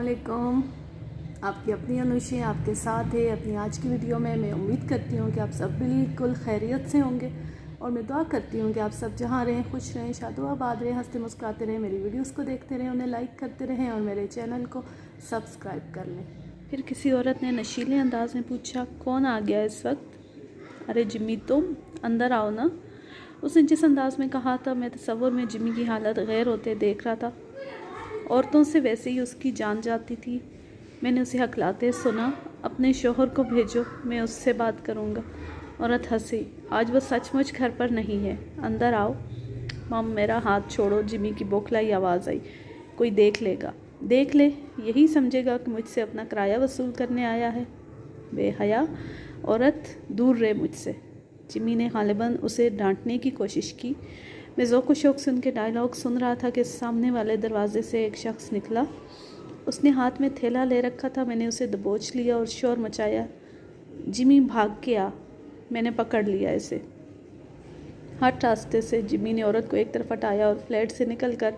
अस्सलामुअलैकुम। आपकी अपनी अनुशी आपके साथ है अपनी आज की वीडियो में। मैं उम्मीद करती हूँ कि आप सब बिल्कुल खैरियत से होंगे और मैं दुआ करती हूँ कि आप सब जहाँ रहें खुश रहें, शादोआबाद रहें, हंसते मुस्कुराते रहें, मेरी वीडियोस को देखते रहें, उन्हें लाइक करते रहें और मेरे चैनल को सब्सक्राइब कर लें। फिर किसी औरत ने नशीले अंदाज में पूछा, कौन आ गया इस वक्त? अरे जिम्मी, तुम अंदर आओ ना। उसने जिस अंदाज में कहा था, मैं तसव्वुर में जिम्मी की हालत गैर होते देख रहा था। औरतों से वैसे ही उसकी जान जाती थी। मैंने उसे हकलाते सुना, अपने शोहर को भेजो, मैं उससे बात करूँगा। औरत हंसी, आज वो सचमुच घर पर नहीं है, अंदर आओ। मम, मेरा हाथ छोड़ो। जिम्मी की बौखलाई आवाज़ आई। कोई देख लेगा। देख ले, यही समझेगा कि मुझसे अपना किराया वसूल करने आया है। बेहया औरत, दूर रहे मुझसे। जिम्मी ने गालिबन उसे डांटने की कोशिश की। मैं ज़ौक़ शौक़ से उनके डायलॉग सुन रहा था कि सामने वाले दरवाजे से एक शख्स निकला। उसने हाथ में थैला ले रखा था। मैंने उसे दबोच लिया और शोर मचाया, जिम्मी भाग के आ। मैंने पकड़ लिया इसे। हर रास्ते से जिम्मी ने औरत को एक तरफ हटाया और फ्लैट से निकलकर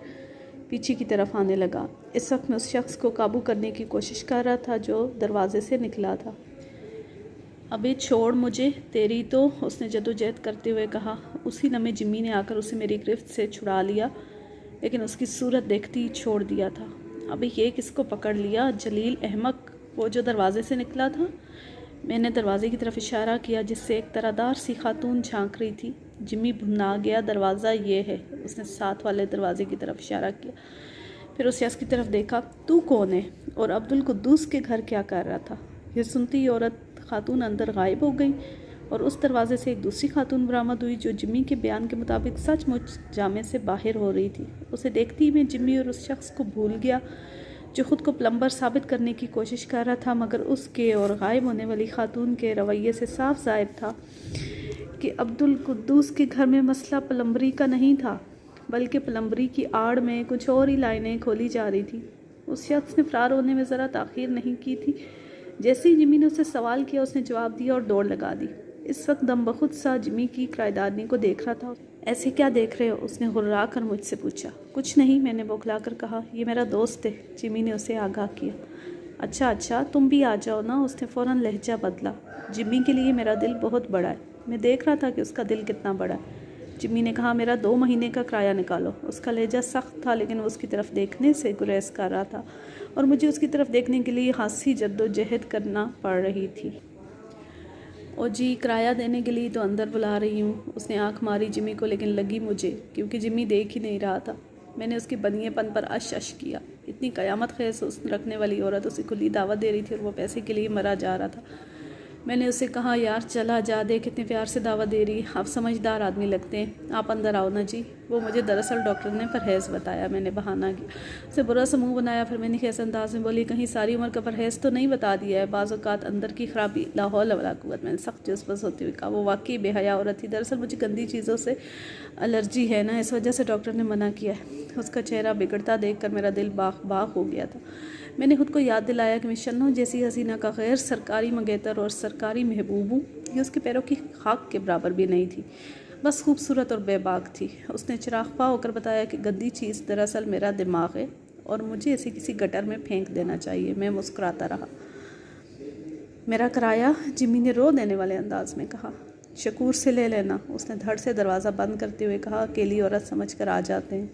पीछे की तरफ आने लगा। इस वक्त मैं उस शख्स को काबू करने की कोशिश कर रहा था जो दरवाजे से निकला था। अबे छोड़ मुझे, तेरी तो, उसने जदोजहद करते हुए कहा। उसी लम्हे जिम्मी ने आकर उसे मेरी गिरफ्त से छुड़ा लिया, लेकिन उसकी सूरत देखते ही छोड़ दिया था। अबे ये किसको पकड़ लिया? जलील अहमक, वो जो दरवाजे से निकला था। मैंने दरवाजे की तरफ इशारा किया जिससे एक तरादार सी खातून झांक रही थी। जिम्मी भुना गया। दरवाज़ा ये है, उसने साथ वाले दरवाजे की तरफ इशारा किया। फिर उस शख्स की तरफ देखा। तू कौन है और अब्दुल कुद्दूस के घर क्या कर रहा था? ये सुनती ही औरत खातून अंदर गायब हो गई और उस दरवाजे से एक दूसरी खातून बरामद हुई जो जिम्मी के बयान के मुताबिक सचमुच जामे से बाहर हो रही थी। उसे देखती ही मैं जिम्मी और उस शख्स को भूल गया जो ख़ुद को प्लम्बर साबित करने की कोशिश कर रहा था, मगर उसके और गायब होने वाली खातून के रवैये से साफ ज़ाहिर था कि अब्दुल कुद्दूस के घर में मसला प्लम्बरी का नहीं था, बल्कि प्लम्बरी की आड़ में कुछ और ही लाइनें खोली जा रही थी। उस शख्स ने फ़रार होने में ज़रा ताख़ीर नहीं की थी। जैसे ही जिम्मी ने उससे सवाल किया, उसने जवाब दिया और दौड़ लगा दी। इस वक्त दम बखुद सा जिम्मी की किराएदारनी को देख रहा था। ऐसे क्या देख रहे हो? उसने हुर्रा कर मुझसे पूछा। कुछ नहीं, मैंने बौखला कर कहा। ये मेरा दोस्त है, जिम्मी ने उसे आगाह किया। अच्छा अच्छा, तुम भी आ जाओ ना, उसने फ़ौरन लहजा बदला। जिम्मी के लिए मेरा दिल बहुत बड़ा है। मैं देख रहा था कि उसका दिल कितना बड़ा है। जिम्मी ने कहा, मेरा 2 महीने का किराया निकालो। उसका लहजा सख्त था, लेकिन वो उसकी तरफ देखने से गुरेज कर रहा था और मुझे उसकी तरफ देखने के लिए खासी जद्दोजहद करना पड़ रही थी। ओ जी, किराया देने के लिए तो अंदर बुला रही हूँ। उसने आंख मारी जिम्मी को, लेकिन लगी मुझे, क्योंकि जिम्मी देख ही नहीं रहा था। मैंने उसके बनिएपन पर अश किया। इतनी क़यामत ख़ैज़ हुस्न रखने वाली औरत उसे खुली दावत दे रही थी और वो पैसे के लिए मरा जा रहा था। मैंने उसे कहा, यार चला जा, दे कितने प्यार से दावत दे रही है। आप समझदार आदमी लगते हैं, आप अंदर आओ ना जी। वो मुझे दरअसल डॉक्टर ने परहेज़ बताया। मैंने बहाना किया। उसे बुरा सा मुँह बनाया। फिर मैंने कैसे अंदाज में बोली, कहीं सारी उम्र का परहेज़ तो नहीं बता दिया है? बाज़ औक़ात अंदर की ख़राबी, ला हौला वला कुव्वत। मैंने सख्त जुज़्बस होती हुई कहा। वो वाकई बेहया औरत थी। दरअसल मुझे गंदी चीज़ों से एलर्जी है ना, इस वजह से डॉक्टर ने मना किया है। उसका चेहरा बिगड़ता देखकर मेरा दिल बाग बाग हो गया था। मैंने खुद को याद दिलाया कि मैं शन्नो जैसी हसीना का गैर सरकारी मंगेतर और सरकारी महबूब हूँ। ये उसके पैरों की खाक के बराबर भी नहीं थी, बस खूबसूरत और बेबाक थी। उसने चिरागपा होकर बताया कि गंदी चीज़ दरअसल मेरा दिमाग है और मुझे इसे किसी गटर में फेंक देना चाहिए। मैं मुस्कुराता रहा। मेरा किराया? जिम्मी ने रो देने वाले अंदाज में कहा। शकूर से ले लेना, उसने धड़ से दरवाज़ा बंद करते हुए कहा। अकेली औरत समझ कर आ जाते हैं।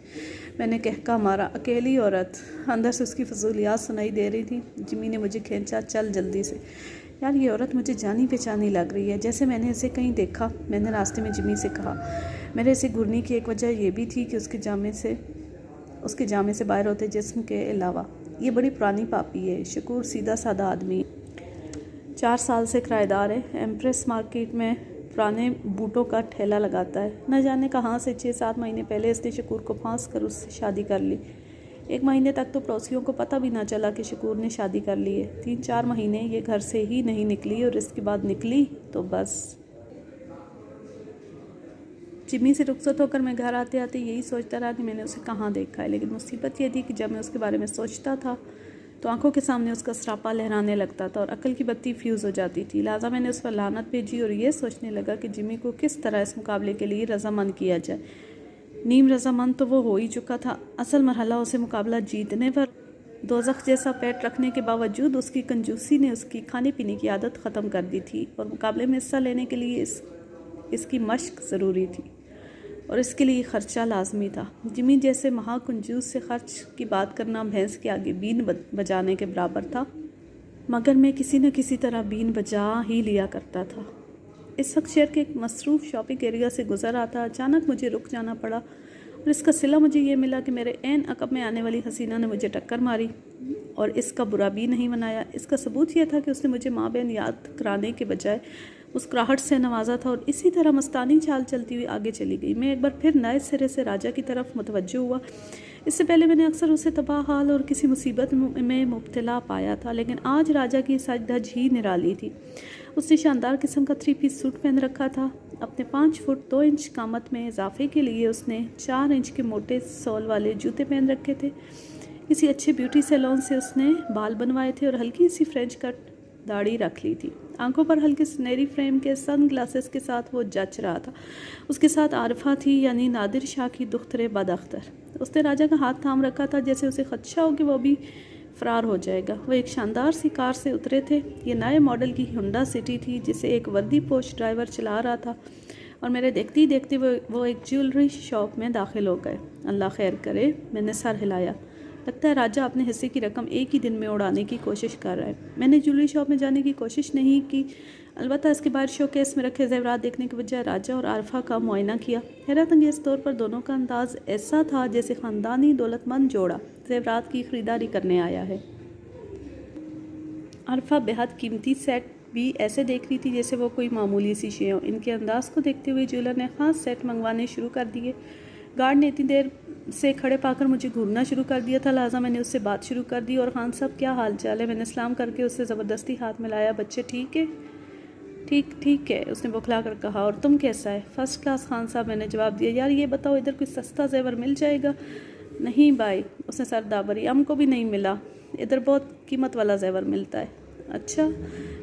मैंने कहका मारा। अकेली औरत? अंदर से उसकी फजूलियात सुनाई दे रही थी। जिम्मी ने मुझे खींचा, चल जल्दी से। यार ये औरत मुझे जानी पहचानी लग रही है, जैसे मैंने इसे कहीं देखा। मैंने रास्ते में जिम्मी से कहा। मेरे इसे घूरने की एक वजह यह भी थी कि उसके जामे से बाहर होते जिस्म के अलावा ये बड़ी पुरानी पापी है। शकूर सीधा साधा आदमी, 4 साल से किराएदार है। एम्प्रेस मार्केट में पुराने बूटों का ठेला लगाता है। न जाने कहाँ से 6-7 महीने पहले इसने शकूर को फांस कर उससे शादी कर ली। 1 महीने तक तो पड़ोसियों को पता भी ना चला कि शकूर ने शादी कर ली है। 3-4 महीने ये घर से ही नहीं निकली और इसके बाद निकली तो बस। जिम्मी से रुखसत होकर मैं घर आते आते यही सोचता रहा कि मैंने उसे कहाँ देखा है, लेकिन मुसीबत यह थी कि जब मैं उसके बारे में सोचता था तो आंखों के सामने उसका सरापा लहराने लगता था और अक्ल की बत्ती फ्यूज़ हो जाती थी। लिहाजा मैंने उस पर लानत भेजी और ये सोचने लगा कि जिम्मी को किस तरह इस मुकाबले के लिए रजामंद किया जाए। नीम रजामंद तो वो हो ही चुका था। असल मरहला उसे मुकाबला जीतने पर दोज़ख जैसा पेट रखने के बावजूद उसकी कंजूसी ने उसकी खाने पीने की आदत ख़त्म कर दी थी और मुकाबले में हिस्सा लेने के लिए इसकी मश्क ज़रूरी थी और इसके लिए ख़र्चा लाजमी था। जिमी जैसे महाकंजूस से ख़र्च की बात करना भैंस के आगे बीन बजाने के बराबर था, मगर मैं किसी न किसी तरह बीन बजा ही लिया करता था। इस वक्त शहर के एक मसरूफ़ शॉपिंग एरिया से गुजर रहा था। अचानक मुझे रुक जाना पड़ा और इसका सिला मुझे ये मिला कि मेरे ऐन अक़ब में आने वाली हसीना ने मुझे टक्कर मारी और इसका बुरा भी नहीं मनाया। इसका सबूत यह था कि उसने मुझे माँ बहन याद कराने के बजाय मुस्कुराहट से नवाजा था और इसी तरह मस्तानी चाल चलती हुई आगे चली गई। मैं एक बार फिर नए सिरे से राजा की तरफ मुतवज्जो हुआ। इससे पहले मैंने अक्सर उसे तबाह हाल और किसी मुसीबत में मुब्तला पाया था, लेकिन आज राजा की सज धज ही निराली थी। उसने शानदार किस्म का 3 पीस सूट पहन रखा था। अपने 5 फुट 2 इंच कामत में इजाफे के लिए उसने 4 इंच के मोटे सोल वाले जूते पहन रखे थे। किसी अच्छे ब्यूटी सैलून से उसने बाल बनवाए थे और हल्की सी फ्रेंच कट दाढ़ी रख ली थी। आंखों पर हल्के सुनहरी फ्रेम के सन ग्लासेस के साथ वो जच रहा था। उसके साथ आरफा थी, यानी नादिर शाह की दुख्तरे बदअख्तर। उसने राजा का हाथ थाम रखा था जैसे उसे खदशा हो कि वो भी फ़रार हो जाएगा। वो एक शानदार सी कार से उतरे थे। ये नए मॉडल की हुंडा सिटी थी जिसे एक वर्दी पोश ड्राइवर चला रहा था और मेरे देखते ही देखते वो एक ज्वेलरी शॉप में दाखिल हो गए। अल्लाह खैर करे, मैंने सर हिलाया। लगता है राजा अपने हिस्से की रकम एक ही दिन में उड़ाने की कोशिश कर रहा है। मैंने ज्वेलरी शॉप में जाने की कोशिश नहीं की, अलबत्ता इसके बाहर शोकेस में रखे ज़ेवरात देखने के बजाय राजा और आरफा का मुआयना किया। हैरत अंगेज़ तौर पर दोनों का अंदाज़ ऐसा था जैसे ख़ानदानी दौलतमंद जोड़ा ज़ेवरात की ख़रीदारी करने आया है। आरफा बेहद कीमती सेट भी ऐसे देख रही थी जैसे वो कोई मामूली सी शे हो। इनके अंदाज़ को देखते हुए ज्वेलर ने ख़ास सेट मंगवाने शुरू कर दिए। गार्ड ने इतनी देर से खड़े पाकर मुझे घूरना शुरू कर दिया था, लिहाजा मैंने उससे बात शुरू कर दी। और खान साहब क्या हाल चाल है? मैंने सलाम करके उससे ज़बरदस्ती हाथ मिलाया। बच्चे ठीक है? ठीक है, उसने बौखला कर कहा। और तुम कैसा है? फ़र्स्ट क्लास खान साहब, मैंने जवाब दिया। यार ये बताओ, इधर कोई सस्ता जेवर मिल जाएगा? नहीं भाई, उसने सर दाबरी। हमको भी नहीं मिला, इधर बहुत कीमत वाला जेवर मिलता है। अच्छा,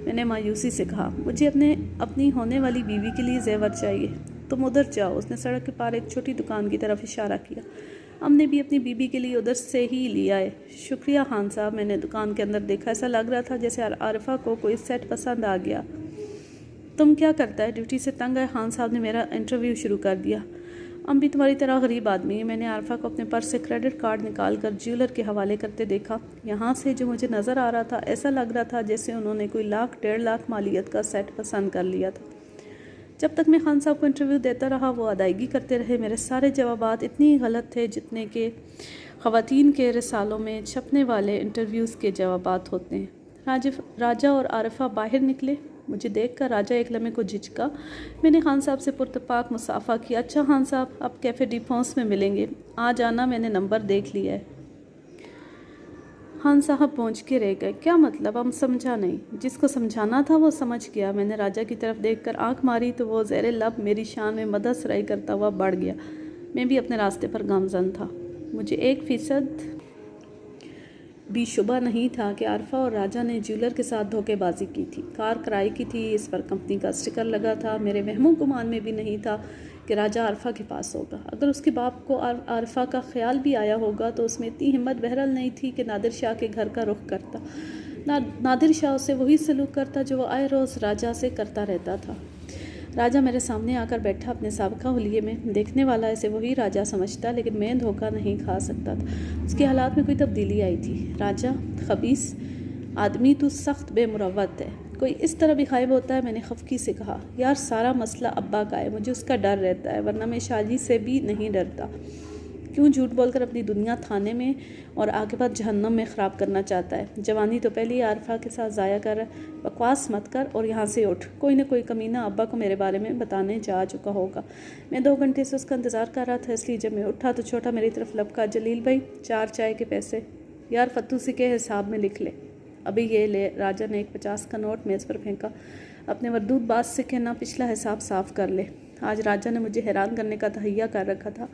मैंने मायूसी से कहा। मुझे अपनी होने वाली बीवी के लिए जेवर चाहिए। तुम उधर जाओ, उसने सड़क के पार एक छोटी दुकान की तरफ इशारा किया। हमने भी अपनी बीबी के लिए उधर से ही लिया है। शुक्रिया खान साहब। मैंने दुकान के अंदर देखा। ऐसा लग रहा था जैसे आरफा को कोई सेट पसंद आ गया। तुम क्या करता है? ड्यूटी से तंग आए खान साहब ने मेरा इंटरव्यू शुरू कर दिया। हम भी तुम्हारी तरह गरीब आदमी है। मैंने आरफा को अपने पर्स से क्रेडिट कार्ड निकाल कर ज्वेलर के हवाले करते देखा। यहाँ से जो मुझे नज़र आ रहा था, ऐसा लग रहा था जैसे उन्होंने कोई 1,00,000-1,50,000 मालियत का सेट पसंद कर लिया था। जब तक मैं खान साहब को इंटरव्यू देता रहा, वो अदायगी करते रहे। मेरे सारे जवाबात इतनी गलत थे जितने के ख़वातीन के रिसालों में छपने वाले इंटरव्यूज़ के जवाबात होते हैं। राजा और आरफा बाहर निकले। मुझे देखकर राजा एक लम्हे को झिझका। मैंने खान साहब से पुरतपाक मुसाफा किया। अच्छा खान साहब, आप कैफ़े डी फ्रांस में मिलेंगे, आ जाना, मैंने नंबर देख लिया है। खान साहब पहुँच के रह गए। क्या मतलब? हम समझा नहीं। जिसको समझाना था वो समझ गया। मैंने राजा की तरफ देखकर आंख मारी तो वो ज़ेरे लब मेरी शान में मदद सराई करता हुआ बढ़ गया। मैं भी अपने रास्ते पर गामज़न था। मुझे 1% भी शुबा नहीं था कि आरफा और राजा ने ज्वेलर के साथ धोखेबाजी की थी। कार किराए की थी, इस पर कंपनी का स्टिकर लगा था। मेरे वहमो गुमान में भी नहीं था कि राजा आरफा के पास होगा। अगर उसके बाप को आरफा का ख्याल भी आया होगा तो उसमें इतनी हिम्मत बहरहाल नहीं थी कि नादिर शाह के घर का रुख करता। नादिर शाह उससे वही सलूक करता जो वह आए रोज़ राजा से करता रहता था। राजा मेरे सामने आकर बैठा अपने साबका हुलिये में। देखने वाला इसे वही राजा समझता, लेकिन मैं धोखा नहीं खा सकता था। उसके हालात में कोई तब्दीली आई थी। राजा, खबीस आदमी, तू सख्त बेमुरवत है। कोई इस तरह भी गायब होता है? मैंने खफकी से कहा। यार सारा मसला अब्बा का है, मुझे उसका डर रहता है, वरना मैं शाजी से भी नहीं डरता। क्यों झूठ बोलकर अपनी दुनिया थाने में और आगे बाद जहन्नम में ख़राब करना चाहता है? जवानी तो पहले ही आरफा के साथ ज़ाया कर रहा है। बकवास मत कर और यहाँ से उठ। कोई ना कोई कमीना अब्बा को मेरे बारे में बताने जा चुका होगा। मैं 2 घंटे से उसका इंतज़ार कर रहा था, इसलिए जब मैं उठा तो छोटा मेरी तरफ लपका। जलील भाई, 4 चाय के पैसे। यार फत्तू सी के हिसाब में लिख ले। अभी ये ले। राजा ने एक 50 का नोट मेज़ पर फेंका। अपने वरदूद बात से कहना, पिछला हिसाब साफ़ कर ले। आज राजा ने मुझे हैरान करने का तहैया कर रखा था।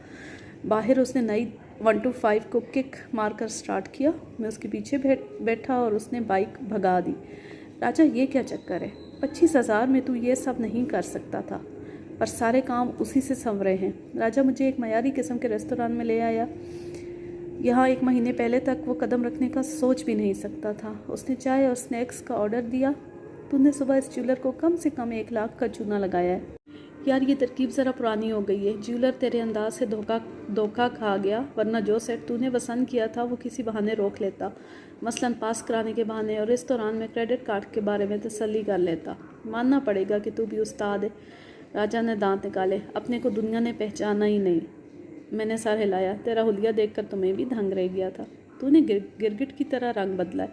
बाहर उसने नई 125 को किक मारकर स्टार्ट किया। मैं उसके पीछे बैठा और उसने बाइक भगा दी। राजा, ये क्या चक्कर है? 25,000 में तू ये सब नहीं कर सकता था, पर सारे काम उसी से संवरे हैं। राजा मुझे एक मयारी किस्म के रेस्तोरां में ले आया। यहाँ 1 महीने पहले तक वो कदम रखने का सोच भी नहीं सकता था। उसने चाय और स्नैक्स का ऑर्डर दिया। तूने सुबह इस ज्वेलर को कम से कम 1 लाख का चूना लगाया है। यार ये तरकीब ज़रा पुरानी हो गई है। ज्वेलर तेरे अंदाज से धोखा खा गया, वरना जो सेट तूने पसंद किया था वो किसी बहाने रोक लेता, मसलन पास कराने के बहाने, और इस दौरान मैं क्रेडिट कार्ड के बारे में तसल्ली कर लेता। मानना पड़ेगा कि तू भी उस्ताद है। राजा ने दांत निकाले। अपने को दुनिया ने पहचाना ही नहीं। मैंने सर हिलाया। तेरा हुलिया देखकर तुम्हें भी दंग रह गया था। तूने गिरगिट की तरह रंग बदला है।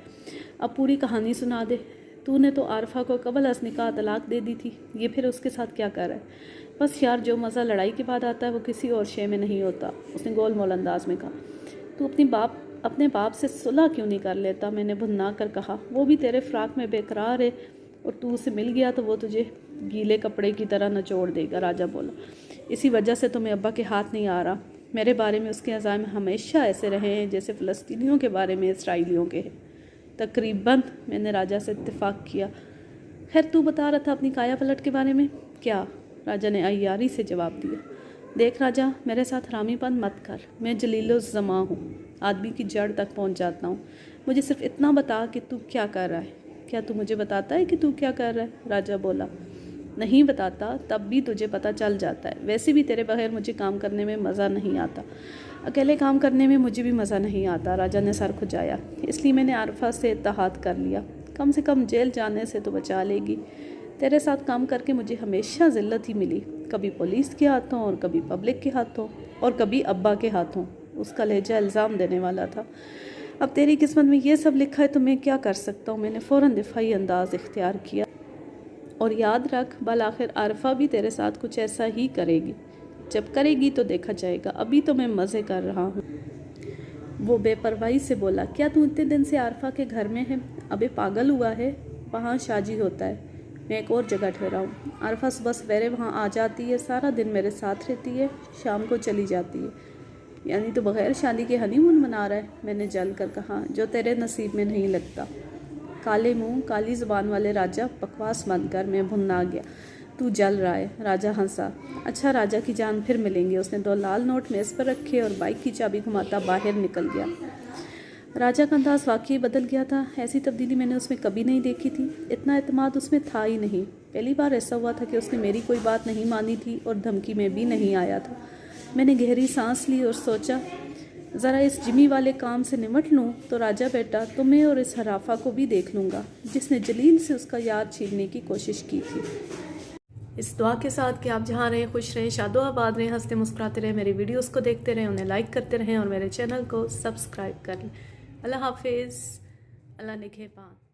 अब पूरी कहानी सुना दे। तूने तो आरफा को कबल अज़ निकाह तलाक दे दी थी। ये फिर उसके साथ क्या कर रहा है? बस यार, जो मज़ा लड़ाई के बाद आता है वो किसी और शे में नहीं होता, उसने गोल मोल अंदाज में कहा। तू अपने बाप से सुलह क्यों नहीं कर लेता? मैंने भुन्ना कर कहा। वो भी तेरे फ्राक में बेकरार है और तू उसे मिल गया तो वो तुझे गीले कपड़े की तरह नचोड़ देगा, राजा बोला। इसी वजह से तुम्हें अब्बा के हाथ नहीं आ रहा। मेरे बारे में उसके अज़ाम हमेशा ऐसे रहे हैं जैसे फ़लस्तीनियों के बारे में इसराइलियों के हैं। तकरीबन, मैंने राजा से इत्तेफाक किया। खैर, तू बता रहा था अपनी काया पलट के बारे में। क्या? राजा ने अय्यारी से जवाब दिया। देख राजा, मेरे साथ हरामीपन मत कर। मैं जलील-उज़्ज़मा हूँ, आदमी की जड़ तक पहुँच जाता हूँ। मुझे सिर्फ इतना बता कि तू क्या कर रहा है। क्या तू मुझे बताता है कि तू क्या कर रहा है? राजा बोला। नहीं बताता तब भी तुझे पता चल जाता है। वैसे भी तेरे बगैर मुझे काम करने में मज़ा नहीं आता। अकेले काम करने में मुझे भी मज़ा नहीं आता, राजा ने सर खुजाया। इसलिए मैंने आरफा से इत्तेहाद कर लिया। कम से कम जेल जाने से तो बचा लेगी। तेरे साथ काम करके मुझे हमेशा ज़िल्लत ही मिली, कभी पुलिस के हाथों और कभी पब्लिक के हाथों और कभी अब्बा के हाथों। उसका लहजा इल्ज़ाम देने वाला था। अब तेरी किस्मत में ये सब लिखा है तो मैं क्या कर सकता हूँ? मैंने फ़ौरन दिफाई अंदाज इख्तियार किया। और याद रख, बल आखिर आरफा भी तेरे साथ कुछ ऐसा ही करेगी। जब करेगी तो देखा जाएगा। अभी तो मैं मज़े कर रहा हूँ। वो बेपरवाही से बोला। क्या तू इतने दिन से आरफा के घर में है? अबे पागल हुआ है? वहाँ शाजी होता है। मैं एक और जगह ठहरा हूँ। आरफा सुबह सवेरे वहाँ आ जाती है, सारा दिन मेरे साथ रहती है, शाम को चली जाती है। यानी तो बग़ैर शादी के हनीमून मना रहा है? मैंने जल कर कहा। जो तेरे नसीब में नहीं लगता। काले मुंह काली ज़ुबान वाले राजा, बकवास मत कर। मैं भुन्ना गया। तू जल रहा है। राजा हंसा। अच्छा राजा की जान, फिर मिलेंगे। उसने 2 लाल नोट मेज़ पर रखे और बाइक की चाबी घुमाता बाहर निकल गया। राजा का अंदाज वाकई बदल गया था। ऐसी तब्दीली मैंने उसमें कभी नहीं देखी थी। इतना एतमाद उसमें था ही नहीं। पहली बार ऐसा हुआ था कि उसने मेरी कोई बात नहीं मानी थी और धमकी में भी नहीं आया था। मैंने गहरी सांस ली और सोचा, ज़रा इस जिमी वाले काम से निमट लूँ तो राजा बेटा तुम्हें और इस हराफा को भी देख लूँगा जिसने जलील से उसका याद छीनने की कोशिश की थी। इस दुआ के साथ कि आप जहाँ रहें खुश रहें, शादो आबाद रहें, हंसते मुस्कुराते रहें, मेरी वीडियोस को देखते रहें, उन्हें लाइक करते रहें और मेरे चैनल को सब्सक्राइब कर लें। अल्लाह हाफिज़। अल्लाह निगहबान।